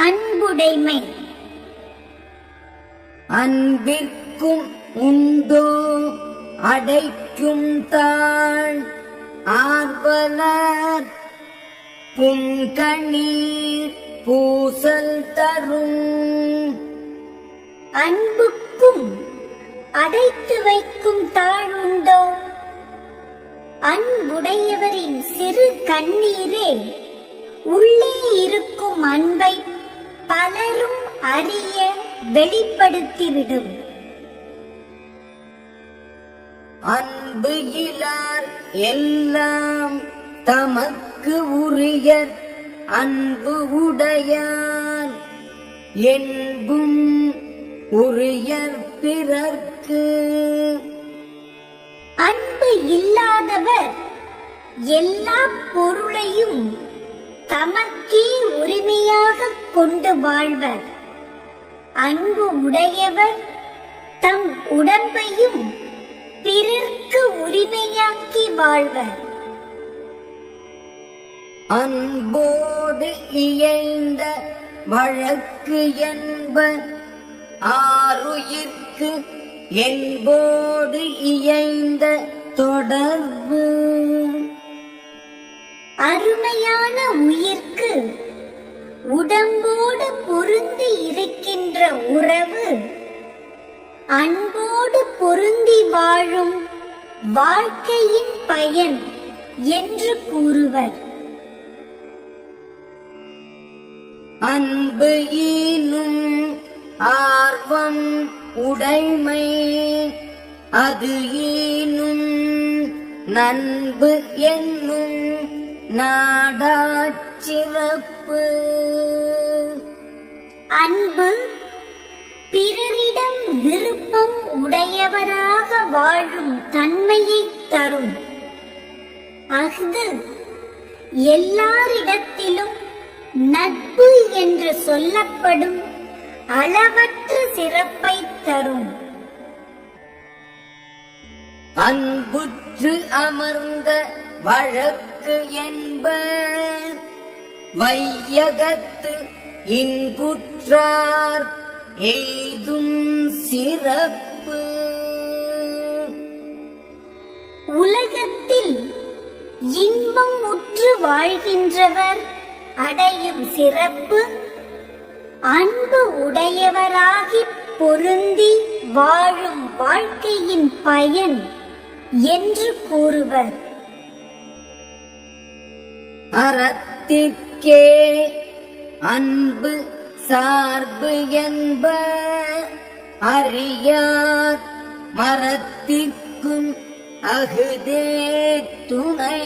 அன்புடைமை. அன்பிற்கும் உண்டோ அடைக்கும் தாழ் ஆர்வலர் புன்கண்ணீர் பூசல் தரும். அன்புக்கும் அடைத்து வைக்கும் தாழுண்டோ? அன்புடையவரின் சிறு கண்ணீரே உள்ளே இருக்கும் அன்பை பலரும் அறிய வெளிப்படுத்திவிடும். அன்பு இலார் எல்லாம் தமக்கு உரியர் அன்பு உடையார் என்பும் உரியர் பிறர்க்கு. அன்பு இல்லாதவர் எல்லா பொருளையும் தமக்கே உரிமையாக கொண்டு வாழ்வர். அன்பு உடையவர் தம் உடம்பையும் பிறர்க்கு உரிமையாக்கி வாழ்வர். அன்போடு இயைந்த வழக்கு என்ப ஆருயிர்க்கு என்போடு இயைந்த தொடர்பு. அருமையான உயிர்க்கு உடம்போடு பொருந்தி இருக்கின்ற உறவு அன்போடு பொருந்தி வாழும் வாழ்க்கையின் பயன் என்று கூறுவர். அன்பு ஈனும் ஆர்வம் உடைமை அது ஈனும் நண்பு என்னும் நாடாச் சிறப்பு. அன்பு பிறரிடம் விருப்பம் உடையவராக வாழும் தன்மையை தரும். அஃது எல்லாரிடத்திலும் நட்பு என்று சொல்லப்படும் அளவற்ற சிறப்பை தரும். அன்புற்று அமர்ந்த வழக்கு என்ப வையகத்து இன்புற்றார் எய்தும் சிறப்பு. உலகத்தில் இன்பம் உற்று வாழ்கின்றவர் அடையும் சிறப்பு அன்பு உடையவராகி பொருந்தி வாழும் வாழ்க்கையின் பயன் என்று கூறுவர். அறத்திற்கே அன்பு சார்பு என்ப அறியார் மரத்திற்கும் அகுதே துணை.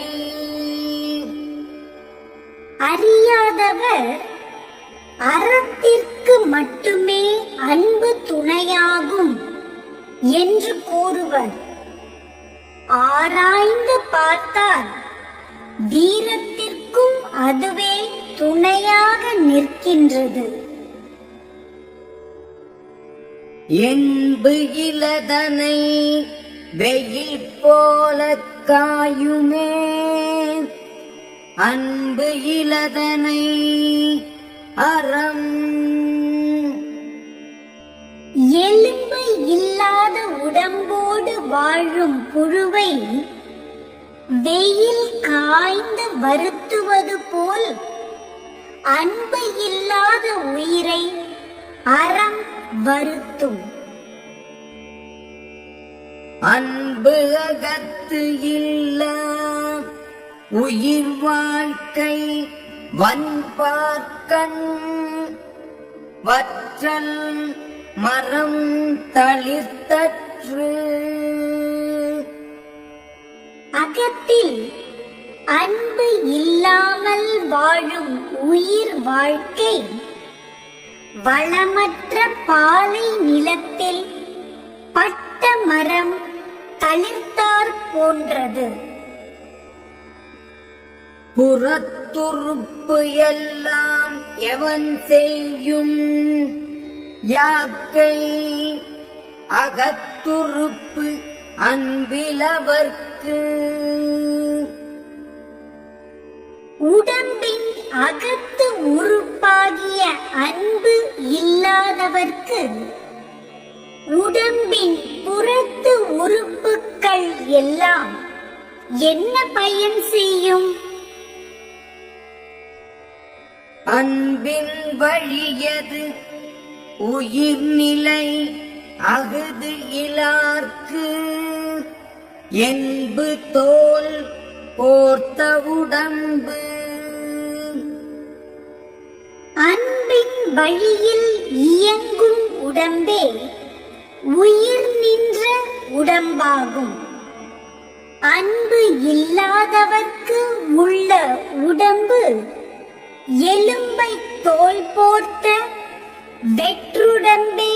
அறியாதவர் அறத்திற்கு மட்டுமே அன்பு துணையாகும் என்று கூறுவர். ஆராய்ந்து பார்த்தால் வீரத்திற்கும் அதுவே துணையாக நிற்கின்றது. என்பு இலதனை வெயில் போல காயுமே அன்பு இலதனை அறம். எலும்பு இல்லாத உடம்போடு வாழும் புழுவை வெயில் காய்ந்து வருத்துவது போல் அன்பு இல்லாத உயிரை அறம் வருத்தும். அன்பு அகத்து இல்ல உயிர் வாழ்க்கை வன்பார்க்கண் வற்றல் மரம் தளிர்த்தற்று. அகத்தில் அன்பு இல்லாமல் வாழும் உயிர் வாழ்க்கை வளமற்ற பாலை நிலத்தில் பட்ட மரம் தளிர்த்தார் போன்றது. புறத்துறுப்பு எல்லாம் எவன் செய்யும் யாக்கை அகத்துறுப்பு அன்பிலவர்க்கு. உடம்பின் அகத்து உறுப்பாகிய அன்பு இல்லாதவர்க்கு உடம்பின் புறத்து உறுப்புக்கள் எல்லாம் என்ன பயன் செய்யும்? அன்பின் வழியது உயிர்நிலை அகுது இலார்க்கு என்பு தோல் போர்த்த உடம்பு. அன்பின் வழியில் இயங்கும் உடம்பே உயிர் நின்ற உடம்பாகும். அன்பு இல்லாதவர்க்கு உள்ள உடம்பு எலும்பை தோல் போர்த்த வெற்றுடம்பே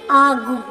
ஆகும்.